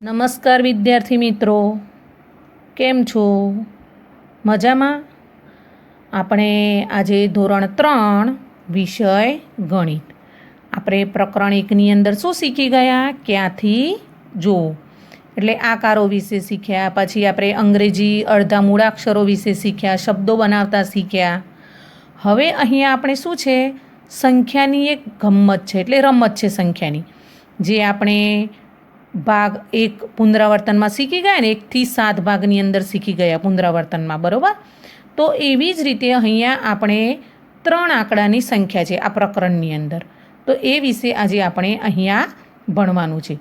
નમસ્કાર વિદ્યાર્થી મિત્રો, કેમ છો? મજામાં? આપણે આજે ધોરણ 3 વિષય ગણિત આપણે પ્રકરણ 1ની અંદર શું શીખી ગયા? ક્યાંથી જોવું, એટલે આકારો વિશે શીખ્યા. પછી આપણે અંગ્રેજી અડધા મૂળાક્ષરો વિશે શીખ્યા, શબ્દો બનાવતા શીખ્યા. હવે અહીંયા આપણે શું છે, સંખ્યાની એક ગમ્મત છે, એટલે રમત છે સંખ્યાની, જે આપણે ભાગ 1 પુનરાવર્તનમાં શીખી ગયા ને, 1 થી 7 ભાગની અંદર શીખી ગયા પુનરાવર્તનમાં, બરાબર? તો એવી જ રીતે અહીંયા આપણે 3 આંકડાની સંખ્યા છે આ પ્રકરણની અંદર, તો એ વિશે આજે આપણે અહીંયા ભણવાનું છે.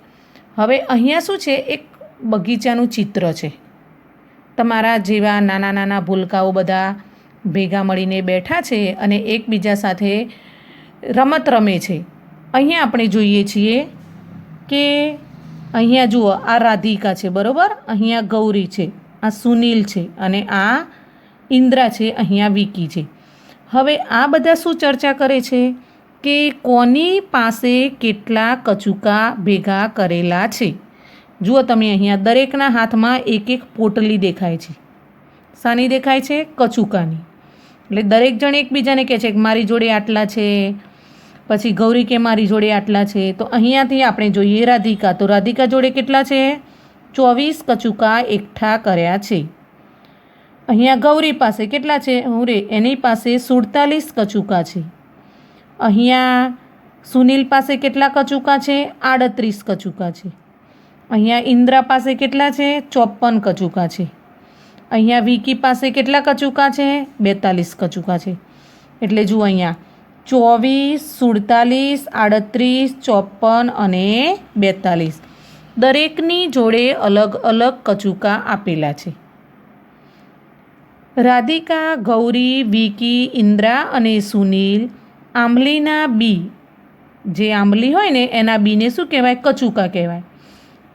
હવે અહીંયા શું છે, એક બગીચાનું ચિત્ર છે. તમારા જેવા નાના નાના ભૂલકાઓ બધા ભેગા મળીને બેઠા છે અને એકબીજા સાથે રમત રમે છે. અહીંયા આપણે જોઈએ છીએ કે અહીંયા જુઓ, આ રાધિકા છે, બરાબર? અહીંયા ગૌરી છે, આ સુનિલ છે અને આ ઇન્દ્રા છે, અહીંયા વિકી છે. હવે આ બધા શું ચર્ચા કરે છે કે કોની પાસે કેટલા કચુકા ભેગા કરેલા છે. જુઓ તમે, અહીંયા દરેકના હાથમાં એક એક પોટલી દેખાય છે. શાની દેખાય છે? કચુકાની. એટલે દરેક જણ એકબીજાને કહે છે કે મારી જોડે આટલા છે, પછી ગૌરી કે મારી જોડે આટલા છે. તો અહીંયાથી આપણે જોઈએ રાધિકા, તો રાધિકા જોડે કેટલા છે? 24 કચુકા એકઠા કર્યા છે. અહીંયા ગૌરી પાસે કેટલા છે? એની પાસે 47 કચુકા છે. અહીંયા સુનિલ પાસે કેટલા કચુકા છે? 38 કચુકા છે. અહીંયા ઇન્દ્રા પાસે કેટલા છે? 54 કચુકા છે. અહીંયા વિકી પાસે કેટલા કચુકા છે? 42 કચુકા છે. એટલે જુઓ, અહીંયા 24, 47, 38, 54 અને 42 દરેકની જોડે અલગ અલગ કચુકા આપેલા છે. રાધિકા, ગૌરી, વિકી, ઇન્દ્રા અને સુનિલ આંબલીના બી, જે આંબલી હોય ને એના બીને શું કહેવાય? કચુકા કહેવાય.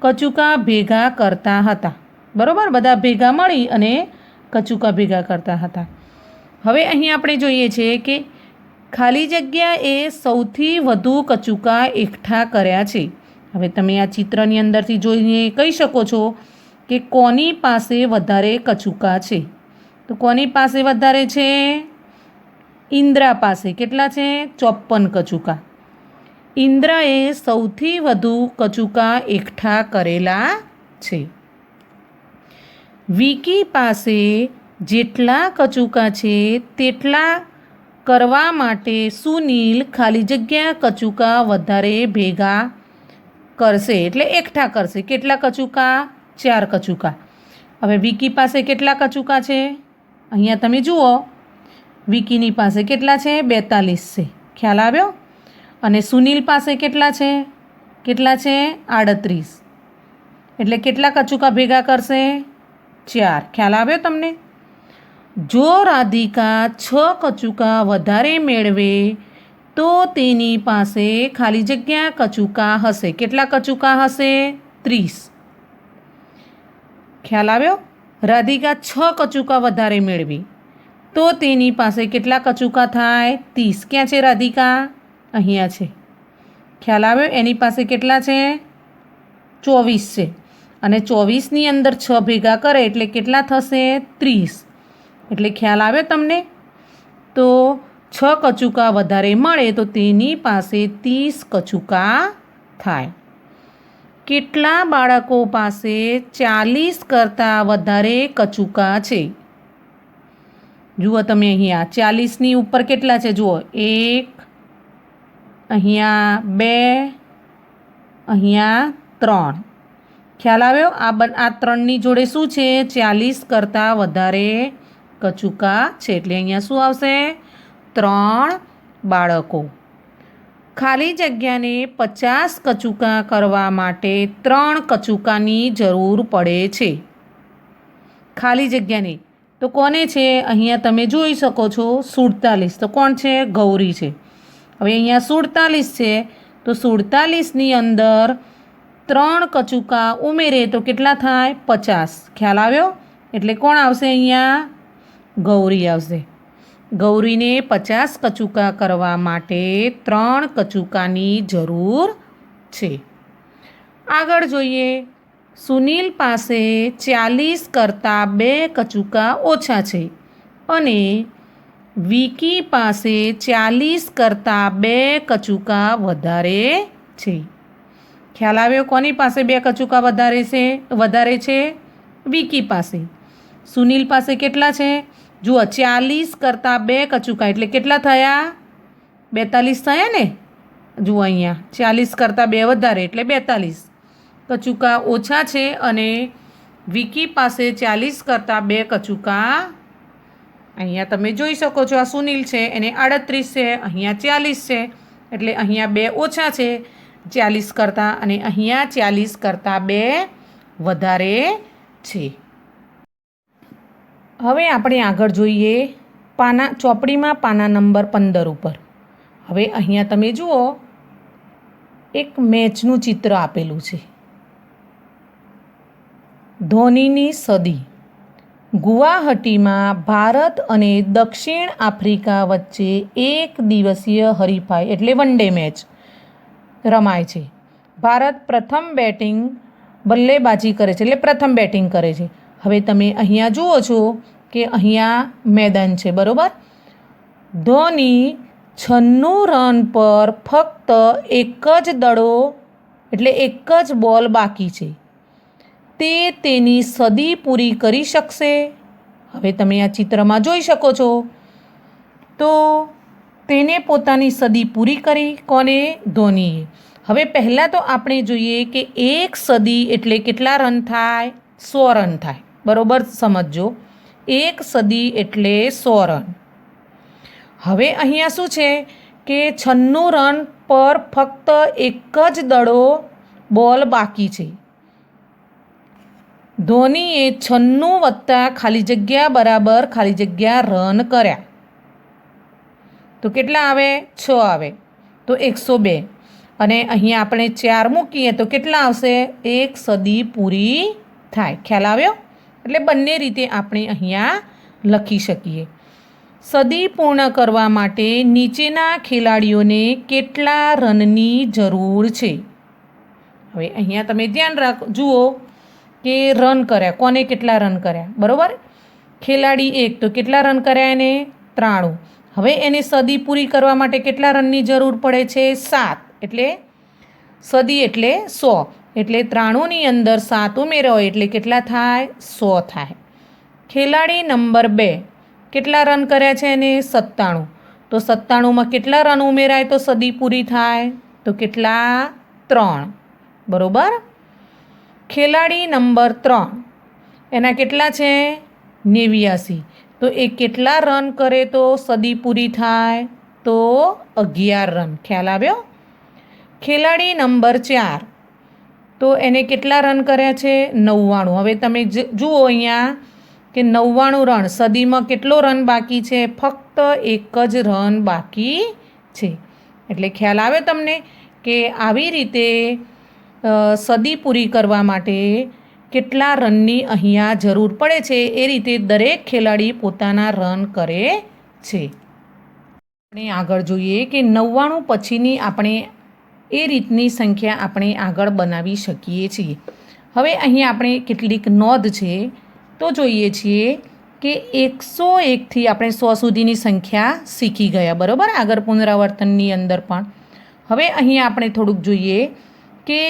કચુકા ભેગા કરતા હતા, બરાબર? બધા ભેગા મળી અને કચુકા ભેગા કરતા હતા. હવે અહીં આપણે જોઈએ છીએ કે ખાલી જગ્યા એ સૌથી વધુ કચુકા એકઠા કર્યા છે. હવે તમે આ ચિત્રની અંદરથી જોઈને કહી શકો છો કે કોની પાસે વધારે કચુકા છે. તો કોની પાસે વધારે છે? ઇન્દ્રા પાસે. કેટલા છે? 54 કચુકા. ઇન્દ્રાએ સૌથી વધુ કચુકા એકઠા કરેલા છે. વિકી પાસે જેટલા કચુકા છે તેટલા કરવા માટે સુનિલ ખાલી જગ્યા કચુકા વધારે ભેગા કરશે, એટલે એકઠા કરશે. કેટલા કચુકા? 4 કચુકા. હવે વિકી પાસે કેટલા કચુકા છે? અહીંયા તમે જુઓ, વિકીની પાસે કેટલા છે? 42 છે. ખ્યાલ આવ્યો? અને સુનિલ પાસે કેટલા છે? 38. એટલે કેટલા કચુકા ભેગા કરશે? 4. ખ્યાલ આવ્યો તમને? જો રાધિકા 6 કચુકા વધારે મેળવે તો તેની પાસે ખાલી જગ્યા કચુકા હશે. કેટલા કચુકા હશે? 30. ખ્યાલ આવ્યો? રાધિકા 6 કચુકા વધારે મેળવી તો તેની પાસે કેટલા કચુકા થાય? 30. ક્યાં છે રાધિકા? અહીંયા છે. ખ્યાલ આવ્યો? એની પાસે કેટલા છે? 24 છે. અને 24ની અંદર 6 ભેગા કરે એટલે કેટલા થશે? 30. એટલે ખ્યાલ આવ્યો તમને? તો 6 કચુકા વધારે મળે તો તેની પાસે 30 કચુકા થાય. કેટલા બાળકો પાસે 40 કરતાં વધારે કચુકા છે? જુઓ તમે, અહીંયા 40ની ઉપર કેટલા છે? જુઓ, 1, અહીંયા 2, અહીંયા 3. ખ્યાલ આવ્યો? આ 3ની જોડે શું છે? 40 કરતાં વધારે કચુકા છે. એટલે અહીંયા શું આવશે? 3 બાળકો. ખાલી જગ્યાને 50 કચુકા કરવા માટે 3 કચુકાની જરૂર પડે છે. ખાલી જગ્યાને તો કોને છે? અહીંયા તમે જોઈ શકો છો 47. તો કોણ છે? ગૌરી છે. હવે અહીંયા 47 છે, તો 47ની અંદર 3 કચુકા ઉમેરે તો કેટલા થાય? 50. ખ્યાલ આવ્યો? એટલે કોણ આવશે અહીંયા? ગૌરી આવશે. ગૌરીને 50 કચુકા કરવા માટે 3 કચુકાની જરૂર છે. આગળ જોઈએ, સુનિલ પાસે 40 કરતાં 2 કચુકા ઓછા છે અને વિકી પાસે 40 કરતાં 2 કચુકા વધારે છે. ખ્યાલ આવ્યો? કોની પાસે 2 કચુકા વધારે છે? વિકી પાસે. સુનિલ પાસે કેટલા છે? જુઓ, 40 કરતાં 2 કચુકા એટલે કેટલા થયા? 42 થયા ને? જુઓ અહીંયા 40 કરતાં 2 વધારે એટલે 42 કચુકા ઓછા છે અને વિકી પાસે 40 કરતાં 2 કચુકા, અહીંયા તમે જોઈ શકો છો, આ સુનિલ છે એને 38 છે, અહીંયા 40 છે એટલે અહીંયા 2 ઓછા છે 40 કરતાં અને અહીંયા 40 કરતાં 2 વધારે છે. હવે આપણે આગળ જોઈએ ચોપડીમાં પાના નંબર 15 ઉપર. હવે અહીંયા તમે જુઓ, એક મેચનું ચિત્ર આપેલું છે. ધોનીની સદી. ગુવાહાટીમાં ભારત અને દક્ષિણ આફ્રિકા વચ્ચે એક દિવસીય હરીફાઈ એટલે વન ડે મેચ રમાય છે. ભારત બલ્લેબાજી કરે છે એટલે પ્રથમ બેટિંગ કરે છે. હવે તમે અહીંયા જુઓ છો કે અહીંયા મેદાન છે, બરાબર. ધોની 96 રન પર ફક્ત એક જ દડો એટલે એક જ બોલ બાકી છે. તે તેની સદી પૂરી કરી શકશે? હવે તમે આ ચિત્રમાં જોઈ શકો છો. તો તેને પોતાની સદી પૂરી કરી. કોને? ધોનીએ. હવે પહેલાં તો આપણે જોઈએ કે એક સદી એટલે કેટલા રન થાય? 100 રન થાય. બરાબર સમજજો, એક સદી એટલે 100 રન. હવે અહીંયા શું છે કે 96 રન પર ફક્ત એક જ દડો બોલ બાકી છે. ધોનીએ 96 વત્તા ખાલી જગ્યા બરાબર ખાલી જગ્યા રન કર્યા તો કેટલા આવે? 6 આવે તો 102 અને અહીંયા આપણે 4 મૂકીએ તો કેટલા આવશે? એક સદી પૂરી થાય. ખ્યાલ આવ્યો? એટલે બંને રીતે આપણે અહીંયા લખી શકીએ. સદી પૂર્ણ કરવા માટે નીચેના ખેલાડીઓને કેટલા રનની જરૂર છે? હવે અહીંયા તમે ધ્યાન જુઓ કે રન કર્યા, કોને કેટલા રન કર્યા? બરાબર. ખેલાડી 1 તો કેટલા રન કર્યા? એને 93. હવે એને સદી પૂરી કરવા માટે કેટલા રનની જરૂર પડે છે? 7. એટલે સદી એટલે 100 એટલે 93ની અંદર 7 ઉમેરો એટલે કેટલા થાય? 100 થાય. ખેલાડી નંબર 2 કેટલા રન કર્યા છે? એને 97. તો 97માં કેટલા રન ઉમેરાય તો સદી પૂરી થાય? તો કેટલા? 3. બરાબર. ખેલાડી નંબર 3 એના કેટલા છે? 89. તો એ કેટલા રન કરે તો સદી પૂરી થાય? તો 11 રન. ખ્યાલ આવ્યો? ખેલાડી નંબર 4 તો એને કેટલા રન કર્યા છે? 99. હવે તમે જુઓ અહીંયા કે 99 રન, સદીમાં કેટલો રન બાકી છે? ફક્ત એક જ રન બાકી છે. એટલે ખ્યાલ આવે તમને કે આવી રીતે સદી પૂરી કરવા માટે કેટલા રનની અહીંયા જરૂર પડે છે એ રીતે દરેક ખેલાડી પોતાના રન કરે છે. આપણે આગળ જોઈએ કે 99 પછીની આપણે એ રીતની સંખ્યા આપણે આગળ બનાવી શકીએ છીએ. હવે અહીં આપણે કેટલીક નોંધ છે તો જોઈએ છીએ કે 101થી આપણે 100 સુધીની સંખ્યા શીખી ગયા, બરાબર, આગળ પુનરાવર્તનની અંદર પણ. હવે અહીં આપણે થોડુંક જોઈએ કે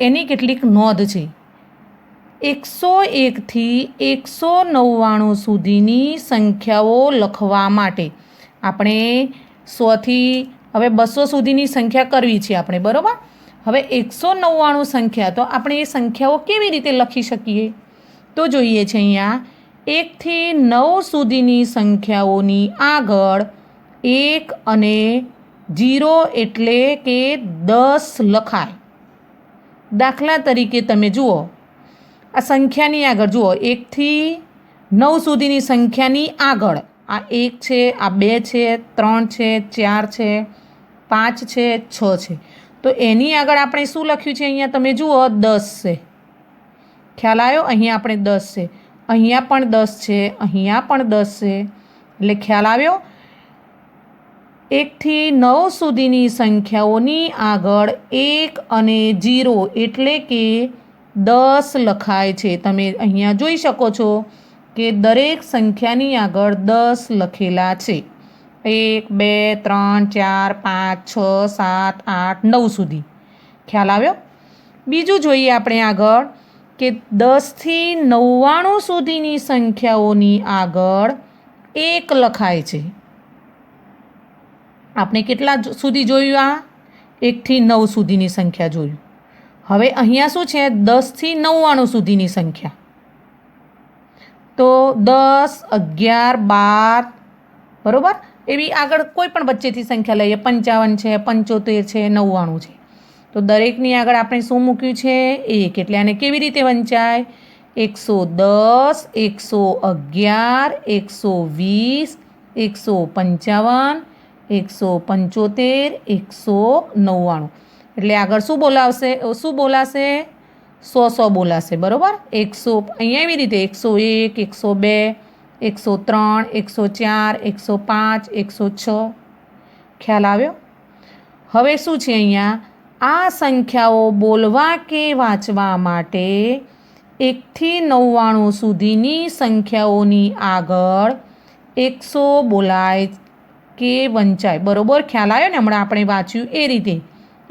એની કેટલીક નોંધ છે. 101થી 199 સુધીની સંખ્યાઓ લખવા માટે આપણે 100થી હવે 200 સુધીની સંખ્યા કરવી છે આપણે, બરાબર. હવે 199 સંખ્યા તો આપણે એ સંખ્યાઓ કેવી રીતે લખી શકીએ? તો જોઈએ છે અહીંયા 1થી 9 સુધીની સંખ્યાઓની આગળ 1 અને 0 એટલે કે 10 લખાય. દાખલા તરીકે તમે જુઓ, આ સંખ્યાની આગળ જુઓ, 1થી 9 સુધીની સંખ્યાની આગળ આ 1 છે, આ 2 છે, 3 છે, 4 છે, 5 છે, 6 છે. તો એની આગળ આપણે શું લખ્યું છે? અહીંયા તમે જુઓ 10 છે. ખ્યાલ આવ્યો? અહીંયા આપણે 10 છે, અહીંયા પણ 10 છે, અહીંયા પણ 10 છે. એટલે ખ્યાલ આવ્યો? 1થી 9 સુધીની સંખ્યાઓની આગળ 1 અને 0 એટલે કે 10 લખાય છે. તમે અહીંયા જોઈ શકો છો કે દરેક સંખ્યાની આગળ 10 લખેલા છે. 1 2 3 4 5 6 7 8 9 સુધી. ખ્યાલ આવ્યો? બીજું જોઈએ આપણે આગળ કે 10થી 99 સુધીની સંખ્યાઓની આગળ 1 લખાય છે. આપણે કેટલા સુધી જોયું? આ 1થી 9 સુધીની સંખ્યા જોયું. હવે અહીંયા શું છે? 10થી 99 સુધીની સંખ્યા. તો 10 11 12 બરાબર, એવી આગળ કોઈ પણ વચ્ચેથી સંખ્યા લઈએ. 55 છે, 75 છે, 99 છે. તો દરેકની આગળ આપણે શું મૂક્યું છે? 1. એટલે આને કેવી રીતે વંચાય? 110 111 120 155 175 199. એટલે આગળ શું બોલાશે? 100 બોલાશે. બરાબર? 100 અહીંયા એવી રીતે 101 102 103 104 105 106. ખ્યાલ આવ્યો? હવે શું છે અહીંયા? આ સંખ્યાઓ બોલવા કે વાંચવા માટે 1થી 99 સુધીની સંખ્યાઓની આગળ 100 બોલાય કે વંચાય. બરાબર? ખ્યાલ આવ્યો ને? હમણાં આપણે વાંચ્યું એ રીતે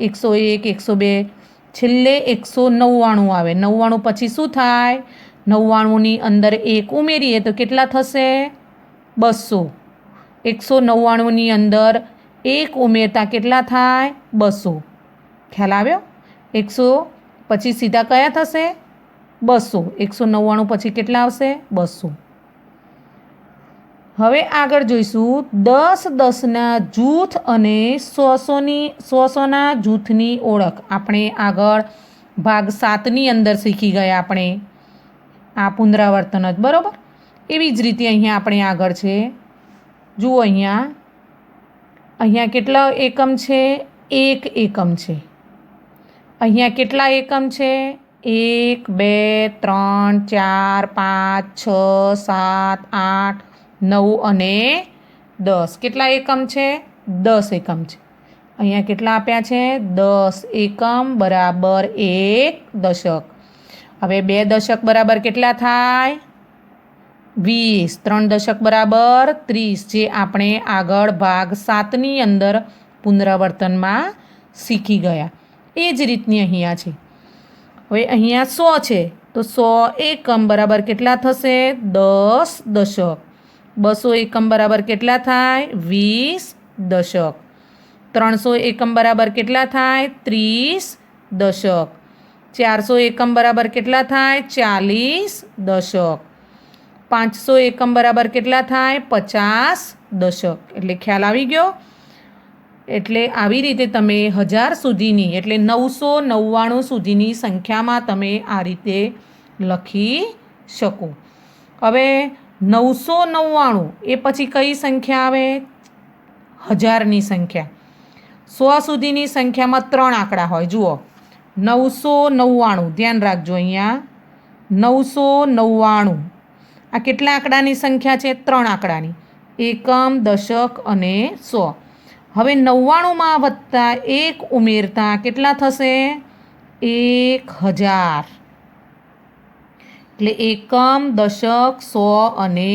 101 102, છેલ્લે 199 આવે. 99 પછી શું થાય? 99ની અંદર 1 ઉમેરીએ તો કેટલા થશે? 200. 199ની અંદર 1 ઉમેરતા કેટલા થાય? 200. ખ્યાલ આવ્યો? 100 પછી સીધા કયા થશે? 200. 199 પછી કેટલા આવશે? 200. હવે આગળ જોઈશું 10 10ના જૂથ અને 100ના જૂથની ઓળખ. આપણે આગળ ભાગ 7ની અંદર શીખી ગયા આપણે આ પુનરાવર્તન જ. બરાબર? એવી જ રીતે અહીંયા આપણે આગળ છે. જુઓ અહીંયા કેટલા એકમ છે? 1 એકમ છે. અહીંયા કેટલા એકમ છે? 1 2 3 4 5 6 7 8 9 અને 10. કેટલા એકમ છે? 10 એકમ છે. અહીંયા કેટલા આપ્યા છે? 10 એકમ બરાબર 1 દશક. હવે 2 દશક બરાબર કેટલા થાય? 20. 3 દશક બરાબર 30, જે આપણે આગળ ભાગ 7ની અંદર પુનરાવર્તનમાં શીખી ગયા. એ જ રીતની અહીંયા છે. હવે અહીંયા 100 છે તો 100 એકમ બરાબર કેટલા થશે? 10 દશક. 200 એકમ બરાબર કેટલા થાય? 20 દશક. 300 એકમ બરાબર કેટલા થાય? 30 દશક. 400 એકમ બરાબર કેટલા થાય? 40 દશક. 500 એકમ બરાબર કેટલા થાય? 50 દશક. એટલે ખ્યાલ આવી ગયો? એટલે આવી રીતે તમે 1000 સુધીની એટલે 999 સુધીની સંખ્યામાં તમે આ રીતે લખી શકો. હવે 999 એ પછી કઈ સંખ્યા આવે? 1000ની સંખ્યા. 100 સુધીની સંખ્યામાં 3 આંકડા હોય. જુઓ 999, ધ્યાન રાખજો અહીંયા 999. આ કેટલા આંકડાની સંખ્યા છે? 3 આંકડાની. એકમ, દશક અને 100. હવે 99માં વત્તા 1 ઉમેરતા કેટલા થશે? 1000. એટલે એકમ, દશક, 100 અને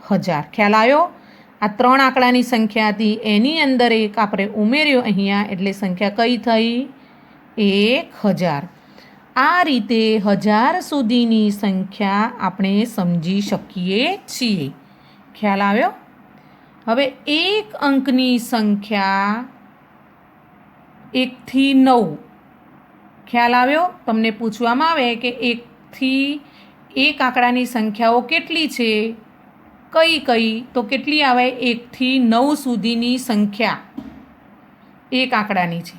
1000. ખ્યાલ આવ્યો? આ 3 આંકડાની સંખ્યા હતી, એની અંદર 1 આપણે ઉમેર્યો અહીંયા, એટલે સંખ્યા કઈ થઈ? 1000. આ રીતે 1000 સુધીની સંખ્યા આપણે સમજી શકીએ છીએ. ખ્યાલ આવ્યો? હવે 1 અંકની સંખ્યા 1 થી 9. ખ્યાલ આવ્યો? તમને પૂછવામાં આવે કે 1 આંકડાની સંખ્યાઓ કેટલી છે? કઈ? તો કેટલી આવે? 1 થી 9 સુધીની સંખ્યા 1 આંકડાની છે.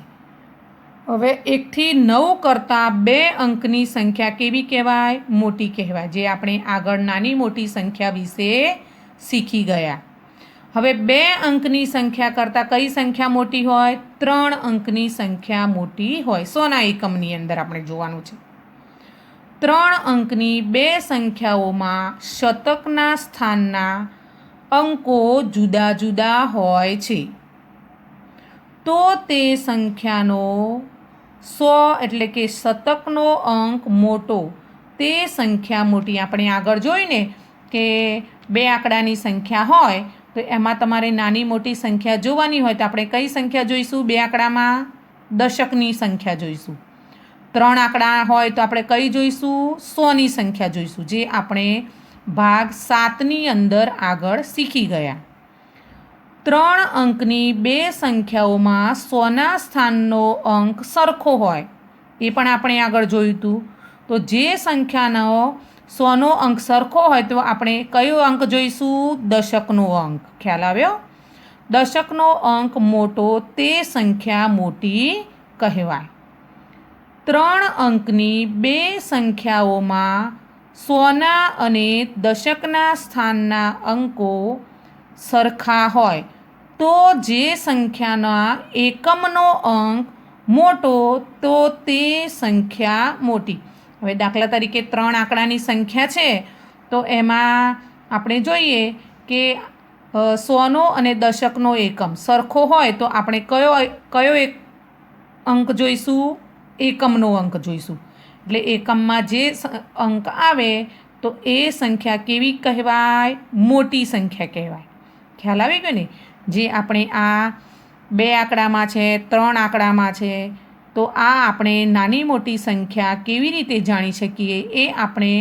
હવે 1 થી 9 કરતાં 2 અંકની સંખ્યા કેવી કહેવાય? મોટી કહેવાય, જે આપણે આગળ નાની મોટી સંખ્યા વિશે શીખી ગયા. હવે 2 અંકની સંખ્યા કરતાં કઈ સંખ્યા મોટી હોય? 3 અંકની સંખ્યા મોટી હોય. 100ના એકમની અંદર આપણે જોવાનું છે. 3 અંકની 2 સંખ્યાઓમાં શતકના સ્થાનના અંકો જુદા જુદા હોય છે, તો તે સંખ્યાનો 100 એટલે કે શતકનો અંક મોટો, તે સંખ્યા મોટી. આપણે આગળ જોઈને કે 2 આંકડાની સંખ્યા હોય તો એમાં તમારે નાની મોટી સંખ્યા જોવાની હોય તો આપણે કઈ સંખ્યા જોઈશું? 2 આંકડામાં દશકની સંખ્યા જોઈશું. 3 આંકડા હોય તો આપણે કઈ જોઈશું? 100ની સંખ્યા જોઈશું, જે આપણે ભાગ 7ની અંદર આગળ શીખી ગયા. 3 અંકની 2 સંખ્યાઓમાં 100ના સ્થાનનો અંક સરખો હોય એ પણ આપણે આગળ જોયું હતું. તો જે સંખ્યાનો 100નો અંક સરખો હોય તો આપણે કયો અંક જોઈશું? દશકનો અંક. ખ્યાલ આવ્યો? દશકનો અંક મોટો, તે સંખ્યા મોટી કહેવાય. 3 અંકની 2 સંખ્યાઓમાં 100ના અને દશકના સ્થાનના અંકો સરખા હોય તો જે સંખ્યાના એકમનો અંક મોટો તો તે સંખ્યા મોટી. હવે દાખલા તરીકે 3 આંકડાની સંખ્યા છે તો એમાં આપણે જોઈએ કે 100નો અને દશકનો એકમ સરખો હોય તો આપણે કયો એક અંક જોઈશું? એકમનો અંક જોઈશું. એટલે એકમમાં જે અંક આવે તો એ સંખ્યા કેવી કહેવાય? મોટી સંખ્યા કહેવાય. ખ્યાલ આવી ગયો ને? જે આપણે આ 2 આંકડામાં છે, 3 આંકડામાં છે, તો આ આપણે નાની મોટી સંખ્યા કેવી રીતે જાણી શકીએ એ આપણે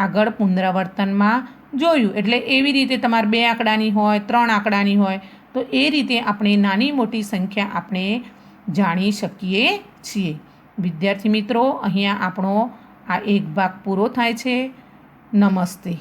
આગળ પુનરાવર્તનમાં જોયું. એટલે એવી રીતે તમારે 2 આંકડાની હોય, 3 આંકડાની હોય તો એ રીતે આપણે નાની મોટી સંખ્યા આપણે જાણી શકીએ છીએ. વિદ્યાર્થી મિત્રો, અહીંયા આપણો આ એક ભાગ પૂરો થાય છે. નમસ્તે.